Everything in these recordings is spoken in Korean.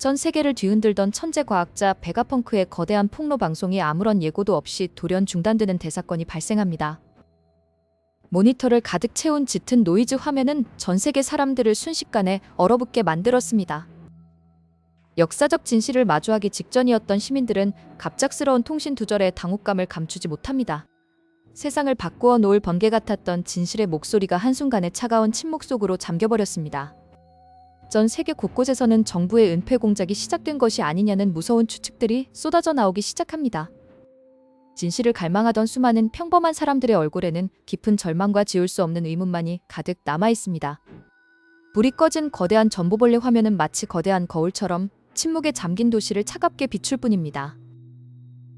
전 세계를 뒤흔들던 천재 과학자 베가펑크의 거대한 폭로 방송이 아무런 예고도 없이 돌연 중단되는 대사건이 발생합니다. 모니터를 가득 채운 짙은 노이즈 화면은 전 세계 사람들을 순식간에 얼어붙게 만들었습니다. 역사적 진실을 마주하기 직전이었던 시민들은 갑작스러운 통신 두절에 당혹감을 감추지 못합니다. 세상을 바꾸어 놓을 번개 같았던 진실의 목소리가 한순간에 차가운 침묵 속으로 잠겨버렸습니다. 전 세계 곳곳에서는 정부의 은폐 공작이 시작된 것이 아니냐는 무서운 추측들이 쏟아져 나오기 시작합니다. 진실을 갈망하던 수많은 평범한 사람들의 얼굴에는 깊은 절망과 지울 수 없는 의문만이 가득 남아 있습니다. 불이 꺼진 거대한 전보벌레 화면은 마치 거대한 거울처럼 침묵에 잠긴 도시를 차갑게 비출 뿐입니다.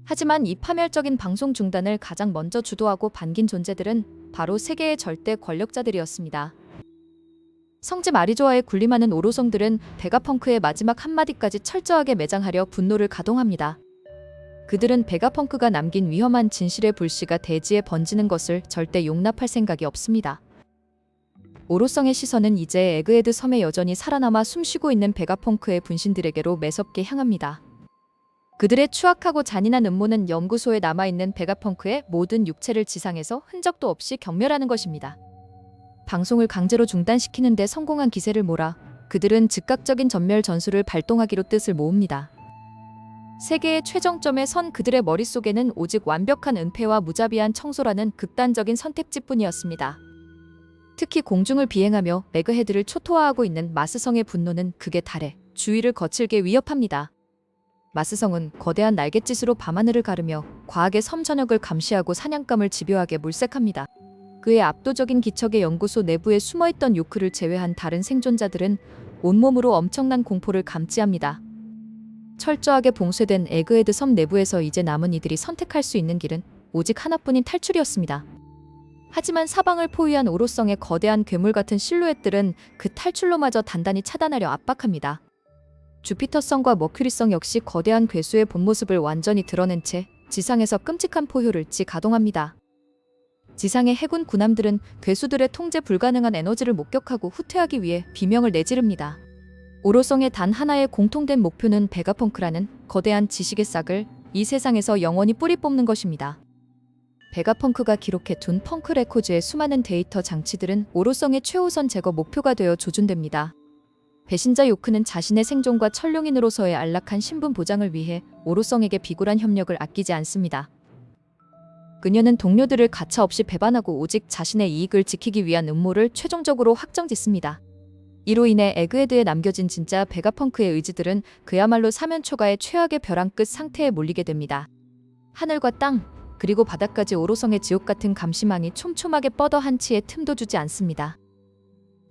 하지만 이 파멸적인 방송 중단을 가장 먼저 주도하고 반긴 존재들은 바로 세계의 절대 권력자들이었습니다. 성지 마리조아에 군림하는 오로성들은 베가펑크의 마지막 한마디까지 철저하게 매장하려 분노를 가동합니다. 그들은 베가펑크가 남긴 위험한 진실의 불씨가 대지에 번지는 것을 절대 용납할 생각이 없습니다. 오로성의 시선은 이제 에그헤드 섬에 여전히 살아남아 숨쉬고 있는 베가펑크의 분신들에게로 매섭게 향합니다. 그들의 추악하고 잔인한 음모는 연구소에 남아있는 베가펑크의 모든 육체를 지상에서 흔적도 없이 경멸하는 것입니다. 방송을 강제로 중단시키는 데 성공한 기세를 몰아 그들은 즉각적인 전멸 전술을 발동하기로 뜻을 모읍니다. 세계의 최정점에 선 그들의 머릿속에는 오직 완벽한 은폐와 무자비한 청소라는 극단적인 선택지뿐이었습니다. 특히 공중을 비행하며 에그헤드를 초토화하고 있는 마스성의 분노는 극에 달해 주위를 거칠게 위협합니다. 마스성은 거대한 날갯짓으로 밤하늘을 가르며 과학의 섬 전역을 감시하고 사냥감을 집요하게 물색합니다. 그의 압도적인 기척의 연구소 내부에 숨어있던 요크를 제외한 다른 생존자들은 온몸으로 엄청난 공포를 감지합니다. 철저하게 봉쇄된 에그헤드 섬 내부에서 이제 남은 이들이 선택할 수 있는 길은 오직 하나뿐인 탈출이었습니다. 하지만 사방을 포위한 오로성의 거대한 괴물 같은 실루엣들은 그 탈출로마저 단단히 차단하려 압박합니다. 주피터성과 머큐리성 역시 거대한 괴수의 본 모습을 완전히 드러낸 채 지상에서 끔찍한 포효를 가동합니다. 지상의 해군 군함들은 괴수들의 통제 불가능한 에너지를 목격하고 후퇴하기 위해 비명을 내지릅니다. 오로성의 단 하나의 공통된 목표는 베가펑크라는 거대한 지식의 싹을 이 세상에서 영원히 뿌리 뽑는 것입니다. 베가펑크가 기록해둔 펑크 레코즈의 수많은 데이터 장치들은 오로성의 최우선 제거 목표가 되어 조준됩니다. 배신자 요크는 자신의 생존과 천룡인으로서의 안락한 신분 보장을 위해 오로성에게 비굴한 협력을 아끼지 않습니다. 그녀는 동료들을 가차없이 배반하고 오직 자신의 이익을 지키기 위한 음모를 최종적으로 확정짓습니다. 이로 인해 에그헤드에 남겨진 진짜 베가펑크의 의지들은 그야말로 사면초가의 최악의 벼랑 끝 상태에 몰리게 됩니다. 하늘과 땅, 그리고 바다까지 오로성의 지옥 같은 감시망이 촘촘하게 뻗어 한치의 틈도 주지 않습니다.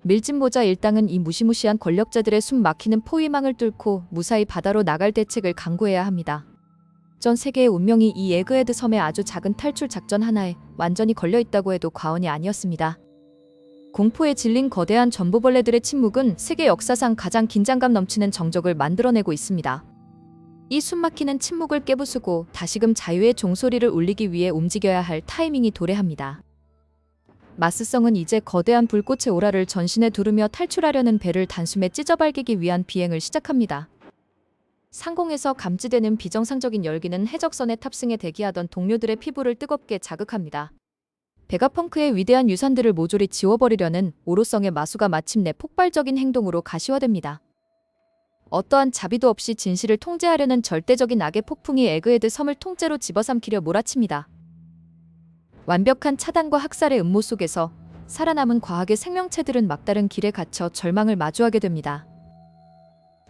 밀짚모자 일당은 이 무시무시한 권력자들의 숨 막히는 포위망을 뚫고 무사히 바다로 나갈 대책을 강구해야 합니다. 전 세계의 운명이 이 에그헤드 섬의 아주 작은 탈출 작전 하나에 완전히 걸려있다고 해도 과언이 아니었습니다. 공포에 질린 거대한 전보벌레들의 침묵은 세계 역사상 가장 긴장감 넘치는 정적을 만들어내고 있습니다. 이 숨막히는 침묵을 깨부수고 다시금 자유의 종소리를 울리기 위해 움직여야 할 타이밍이 도래합니다. 마스성은 이제 거대한 불꽃의 오라를 전신에 두르며 탈출하려는 배를 단숨에 찢어발기기 위한 비행을 시작합니다. 상공에서 감지되는 비정상적인 열기는 해적선에 탑승해 대기하던 동료들의 피부를 뜨겁게 자극합니다. 베가펑크의 위대한 유산들을 모조리 지워버리려는 오로성의 마수가 마침내 폭발적인 행동으로 가시화됩니다. 어떠한 자비도 없이 진실을 통제하려는 절대적인 악의 폭풍이 에그헤드 섬을 통째로 집어삼키려 몰아칩니다. 완벽한 차단과 학살의 음모 속에서 살아남은 과학의 생명체들은 막다른 길에 갇혀 절망을 마주하게 됩니다.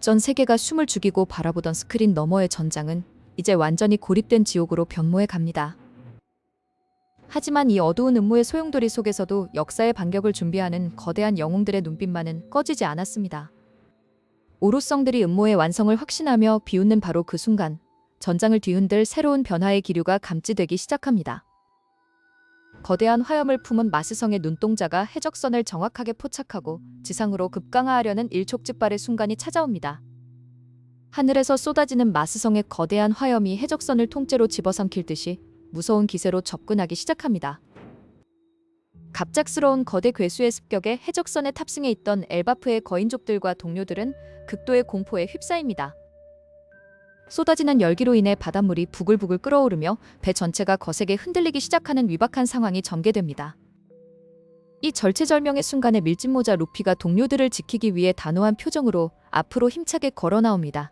전 세계가 숨을 죽이고 바라보던 스크린 너머의 전장은 이제 완전히 고립된 지옥으로 변모해 갑니다. 하지만 이 어두운 음모의 소용돌이 속에서도 역사의 반격을 준비하는 거대한 영웅들의 눈빛만은 꺼지지 않았습니다. 오로성들이 음모의 완성을 확신하며 비웃는 바로 그 순간, 전장을 뒤흔들 새로운 변화의 기류가 감지되기 시작합니다. 거대한 화염을 품은 마스성의 눈동자가 해적선을 정확하게 포착하고 지상으로 급강하하려는 일촉즉발의 순간이 찾아옵니다. 하늘에서 쏟아지는 마스성의 거대한 화염이 해적선을 통째로 집어삼킬 듯이 무서운 기세로 접근하기 시작합니다. 갑작스러운 거대 괴수의 습격에 해적선에 탑승해 있던 엘바프의 거인족들과 동료들은 극도의 공포에 휩싸입니다. 쏟아지는 열기로 인해 바닷물이 부글부글 끓어오르며 배 전체가 거세게 흔들리기 시작하는 위박한 상황이 전개됩니다. 이 절체절명의 순간에 밀짚모자 루피가 동료들을 지키기 위해 단호한 표정으로 앞으로 힘차게 걸어 나옵니다.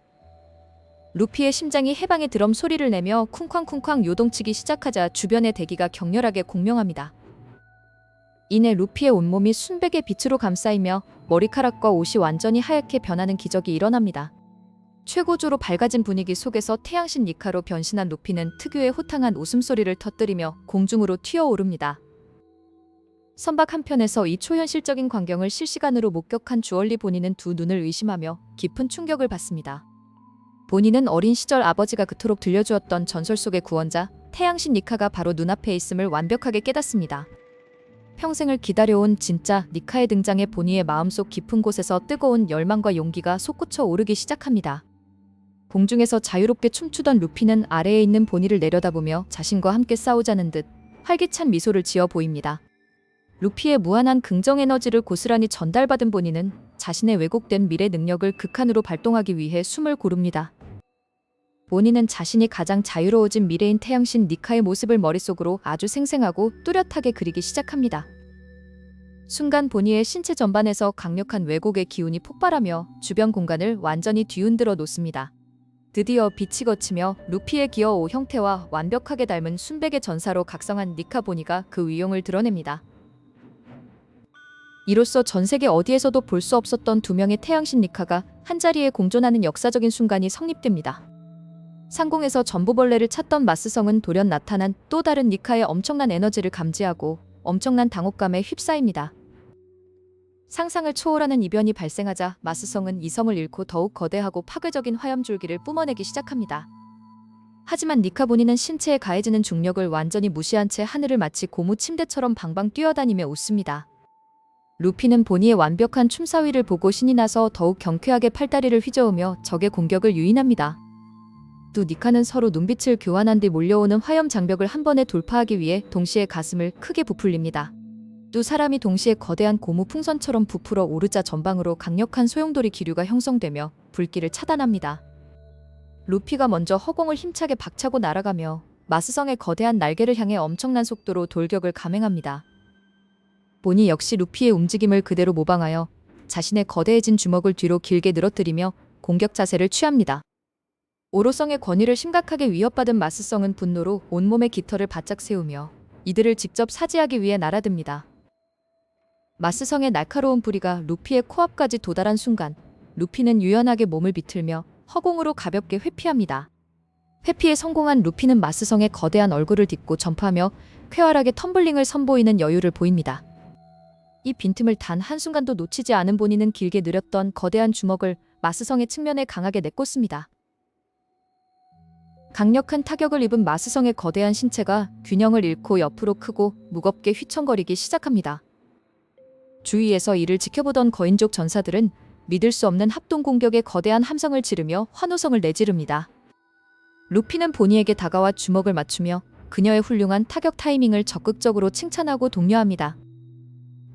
루피의 심장이 해방의 드럼 소리를 내며 쿵쾅쿵쾅 요동치기 시작하자 주변의 대기가 격렬하게 공명합니다. 이내 루피의 온몸이 순백의 빛으로 감싸이며 머리카락과 옷이 완전히 하얗게 변하는 기적이 일어납니다. 최고조로 밝아진 분위기 속에서 태양신 니카로 변신한 루피는 특유의 호탕한 웃음소리를 터뜨리며 공중으로 튀어오릅니다. 선박 한편에서 이 초현실적인 광경을 실시간으로 목격한 주얼리 보니는 두 눈을 의심하며 깊은 충격을 받습니다. 보니는 어린 시절 아버지가 그토록 들려주었던 전설 속의 구원자 태양신 니카가 바로 눈앞에 있음을 완벽하게 깨닫습니다. 평생을 기다려온 진짜 니카의 등장에 보니의 마음속 깊은 곳에서 뜨거운 열망과 용기가 솟구쳐 오르기 시작합니다. 공중에서 자유롭게 춤추던 루피는 아래에 있는 보니를 내려다보며 자신과 함께 싸우자는 듯 활기찬 미소를 지어 보입니다. 루피의 무한한 긍정 에너지를 고스란히 전달받은 보니는 자신의 왜곡된 미래 능력을 극한으로 발동하기 위해 숨을 고릅니다. 보니는 자신이 가장 자유로워진 미래인 태양신 니카의 모습을 머릿속으로 아주 생생하고 뚜렷하게 그리기 시작합니다. 순간 보니의 신체 전반에서 강력한 왜곡의 기운이 폭발하며 주변 공간을 완전히 뒤흔들어 놓습니다. 드디어 빛이 걷히며 루피의 기어 O 형태와 완벽하게 닮은 순백의 전사로 각성한 니카 보니가 그 위용을 드러냅니다. 이로써 전 세계 어디에서도 볼 수 없었던 두 명의 태양신 니카가 한자리에 공존하는 역사적인 순간이 성립됩니다. 상공에서 전보벌레를 찾던 마스성은 돌연 나타난 또 다른 니카의 엄청난 에너지를 감지하고 엄청난 당혹감에 휩싸입니다. 상상을 초월하는 이변이 발생하자 마스성은 이성을 잃고 더욱 거대하고 파괴적인 화염줄기를 뿜어내기 시작합니다. 하지만 니카 보니는 신체에 가해지는 중력을 완전히 무시한 채 하늘을 마치 고무 침대처럼 방방 뛰어다니며 웃습니다. 루피는 보니의 완벽한 춤사위를 보고 신이 나서 더욱 경쾌하게 팔다리를 휘저으며 적의 공격을 유인합니다. 두 니카는 서로 눈빛을 교환한 뒤 몰려오는 화염 장벽을 한 번에 돌파하기 위해 동시에 가슴을 크게 부풀립니다. 두 사람이 동시에 거대한 고무 풍선처럼 부풀어 오르자 전방으로 강력한 소용돌이 기류가 형성되며 불길을 차단합니다. 루피가 먼저 허공을 힘차게 박차고 날아가며 마스성의 거대한 날개를 향해 엄청난 속도로 돌격을 감행합니다. 보니 역시 루피의 움직임을 그대로 모방하여 자신의 거대해진 주먹을 뒤로 길게 늘어뜨리며 공격 자세를 취합니다. 오로성의 권위를 심각하게 위협받은 마스성은 분노로 온몸의 깃털을 바짝 세우며 이들을 직접 사지하기 위해 날아듭니다. 마스성의 날카로운 부리가 루피의 코앞까지 도달한 순간 루피는 유연하게 몸을 비틀며 허공으로 가볍게 회피합니다. 회피에 성공한 루피는 마스성의 거대한 얼굴을 딛고 점프하며 쾌활하게 텀블링을 선보이는 여유를 보입니다. 이 빈틈을 단 한순간도 놓치지 않은 보니는 길게 늘였던 거대한 주먹을 마스성의 측면에 강하게 내꽂습니다. 강력한 타격을 입은 마스성의 거대한 신체가 균형을 잃고 옆으로 크고 무겁게 휘청거리기 시작합니다. 주위에서 이를 지켜보던 거인족 전사들은 믿을 수 없는 합동 공격에 거대한 함성을 지르며 환호성을 내지릅니다. 루피는 보니에게 다가와 주먹을 맞추며 그녀의 훌륭한 타격 타이밍을 적극적으로 칭찬하고 독려합니다.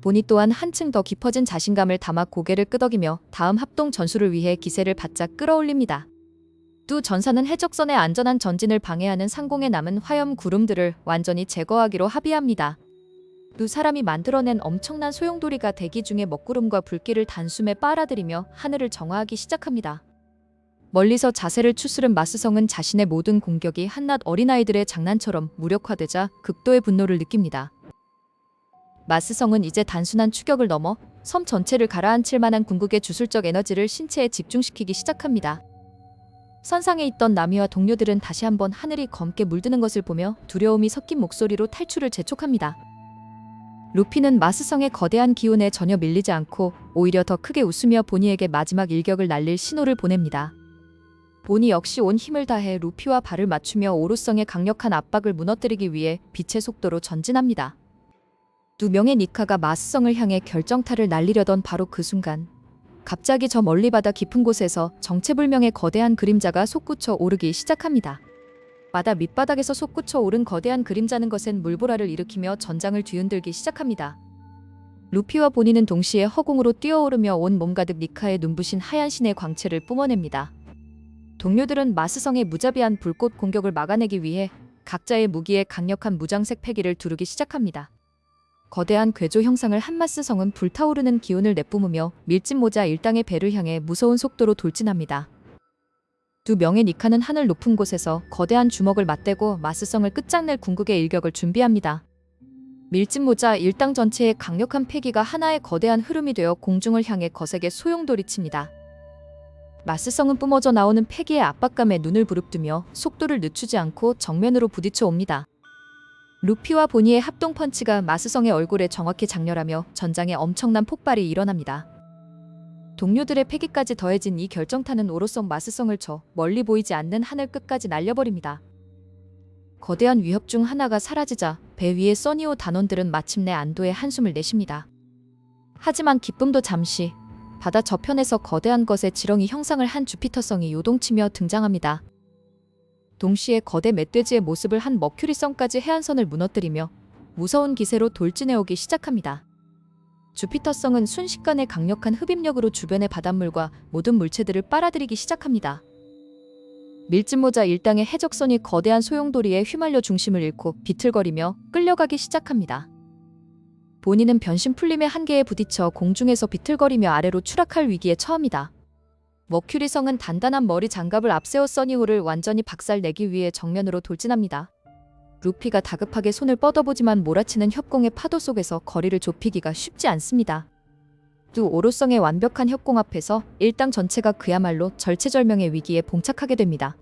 보니 또한 한층 더 깊어진 자신감을 담아 고개를 끄덕이며 다음 합동 전술을 위해 기세를 바짝 끌어올립니다. 두 전사는 해적선의 안전한 전진을 방해하는 상공에 남은 화염 구름들을 완전히 제거하기로 합의합니다. 두 사람이 만들어낸 엄청난 소용돌이가 대기 중의 먹구름과 불길을 단숨에 빨아들이며 하늘을 정화하기 시작합니다. 멀리서 자세를 추스른 마스성은 자신의 모든 공격이 한낱 어린아이들의 장난처럼 무력화되자 극도의 분노를 느낍니다. 마스성은 이제 단순한 추격을 넘어 섬 전체를 가라앉힐 만한 궁극의 주술적 에너지를 신체에 집중시키기 시작합니다. 선상에 있던 나미와 동료들은 다시 한번 하늘이 검게 물드는 것을 보며 두려움이 섞인 목소리로 탈출을 재촉합니다. 루피는 마스성의 거대한 기운에 전혀 밀리지 않고 오히려 더 크게 웃으며 보니에게 마지막 일격을 날릴 신호를 보냅니다. 보니 역시 온 힘을 다해 루피와 발을 맞추며 오로성의 강력한 압박을 무너뜨리기 위해 빛의 속도로 전진합니다. 두 명의 니카가 마스성을 향해 결정타를 날리려던 바로 그 순간 갑자기 저 멀리 바다 깊은 곳에서 정체불명의 거대한 그림자가 솟구쳐 오르기 시작합니다. 바다 밑바닥에서 솟구쳐 오른 거대한 그림자는 거센 물보라를 일으키며 전장을 뒤흔들기 시작합니다. 루피와 보니는 동시에 허공으로 뛰어오르며 온몸 가득 니카의 눈부신 하얀 신의 광채를 뿜어냅니다. 동료들은 마스성의 무자비한 불꽃 공격을 막아내기 위해 각자의 무기에 강력한 무장색 패기를 두르기 시작합니다. 거대한 궤조 형상을 한 마스성은 불타오르는 기운을 내뿜으며 밀짚모자 일당의 배를 향해 무서운 속도로 돌진합니다. 두 명의 니카는 하늘 높은 곳에서 거대한 주먹을 맞대고 마스성을 끝장낼 궁극의 일격을 준비합니다. 밀짚모자 일당 전체의 강력한 패기가 하나의 거대한 흐름이 되어 공중을 향해 거세게 소용돌이칩니다. 마스성은 뿜어져 나오는 패기의 압박감에 눈을 부릅뜨며 속도를 늦추지 않고 정면으로 부딪혀 옵니다. 루피와 보니의 합동 펀치가 마스성의 얼굴에 정확히 장렬하며 전장에 엄청난 폭발이 일어납니다. 동료들의 패기까지 더해진 이 결정타는 오로성 마스성을 쳐 멀리 보이지 않는 하늘 끝까지 날려버립니다. 거대한 위협 중 하나가 사라지자 배 위의 써니오 단원들은 마침내 안도의 한숨을 내쉽니다. 하지만 기쁨도 잠시. 바다 저편에서 거대한 것의 지렁이 형상을 한 주피터성이 요동치며 등장합니다. 동시에 거대 멧돼지의 모습을 한 머큐리성까지 해안선을 무너뜨리며 무서운 기세로 돌진해오기 시작합니다. 주피터성은 순식간에 강력한 흡입력으로 주변의 바닷물과 모든 물체들을 빨아들이기 시작합니다. 밀짚모자 일당의 해적선이 거대한 소용돌이에 휘말려 중심을 잃고 비틀거리며 끌려가기 시작합니다. 보니는 변신 풀림의 한계에 부딪혀 공중에서 비틀거리며 아래로 추락할 위기에 처합니다. 머큐리성은 단단한 머리 장갑을 앞세워 써니호를 완전히 박살내기 위해 정면으로 돌진합니다. 루피가 다급하게 손을 뻗어보지만 몰아치는 협공의 파도 속에서 거리를 좁히기가 쉽지 않습니다. 두 오로성의 완벽한 협공 앞에서 일당 전체가 그야말로 절체절명의 위기에 봉착하게 됩니다.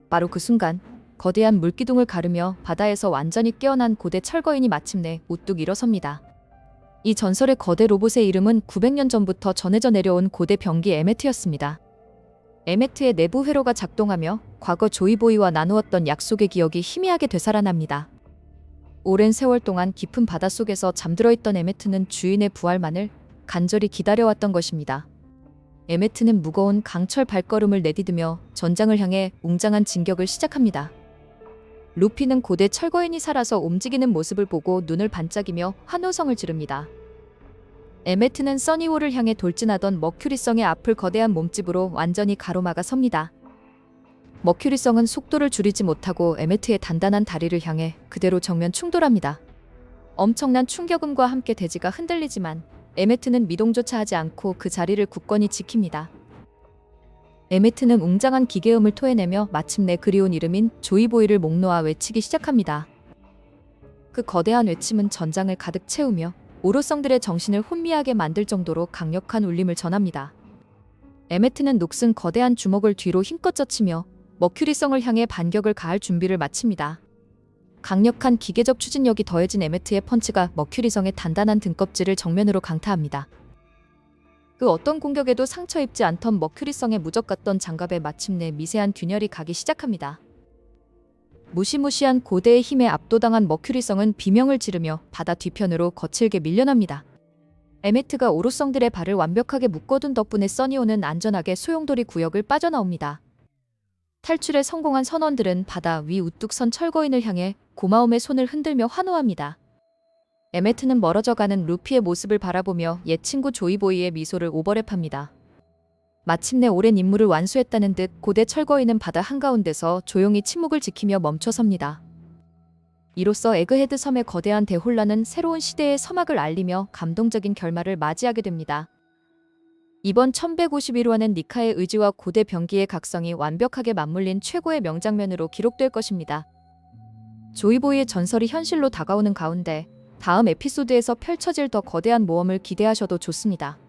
바로 그 순간 거대한 물기둥을 가르며 바다에서 완전히 깨어난 고대 철거인이 마침내 우뚝 일어섭니다. 이 전설의 거대 로봇의 이름은 900년 전부터 전해져 내려온 고대 병기 에메트였습니다. 에메트의 내부 회로가 작동하며 과거 조이보이와 나누었던 약속의 기억이 희미하게 되살아납니다. 오랜 세월 동안 깊은 바닷속에서 잠들어 있던 에메트는 주인의 부활만을 간절히 기다려왔던 것입니다. 에메트는 무거운 강철 발걸음을 내디디며 전장을 향해 웅장한 진격을 시작합니다. 루피는 고대 철거인이 살아서 움직이는 모습을 보고 눈을 반짝이며 환호성을 지릅니다. 에메트는 써니호를 향해 돌진하던 머큐리성의 앞을 거대한 몸집으로 완전히 가로막아 섭니다. 머큐리성은 속도를 줄이지 못하고 에메트의 단단한 다리를 향해 그대로 정면 충돌합니다. 엄청난 충격음과 함께 대지가 흔들리지만 에메트는 미동조차 하지 않고 그 자리를 굳건히 지킵니다. 에메트는 웅장한 기계음을 토해내며 마침내 그리운 이름인 조이보이를 목 놓아 외치기 시작합니다. 그 거대한 외침은 전장을 가득 채우며 오로성들의 정신을 혼미하게 만들 정도로 강력한 울림을 전합니다. 에메트는 녹슨 거대한 주먹을 뒤로 힘껏 젖히며 머큐리성을 향해 반격을 가할 준비를 마칩니다. 강력한 기계적 추진력이 더해진 에메트의 펀치가 머큐리성의 단단한 등껍질을 정면으로 강타합니다. 그 어떤 공격에도 상처 입지 않던 머큐리성의 무적 같던 장갑에 마침내 미세한 균열이 가기 시작합니다. 무시무시한 고대의 힘에 압도당한 머큐리성은 비명을 지르며 바다 뒤편으로 거칠게 밀려납니다. 에메트가 오로성들의 발을 완벽하게 묶어둔 덕분에 써니호는 안전하게 소용돌이 구역을 빠져나옵니다. 탈출에 성공한 선원들은 바다 위 우뚝 선 철거인을 향해 고마움의 손을 흔들며 환호합니다. 에메트는 멀어져가는 루피의 모습을 바라보며 옛 친구 조이보이의 미소를 오버랩합니다. 마침내 오랜 임무를 완수했다는 듯 고대 철거인은 바다 한가운데서 조용히 침묵을 지키며 멈춰섭니다. 이로써 에그헤드 섬의 거대한 대혼란은 새로운 시대의 서막을 알리며 감동적인 결말을 맞이하게 됩니다. 이번 1151화는 니카의 의지와 고대 병기의 각성이 완벽하게 맞물린 최고의 명장면으로 기록될 것입니다. 조이보이의 전설이 현실로 다가오는 가운데 다음 에피소드에서 펼쳐질 더 거대한 모험을 기대하셔도 좋습니다.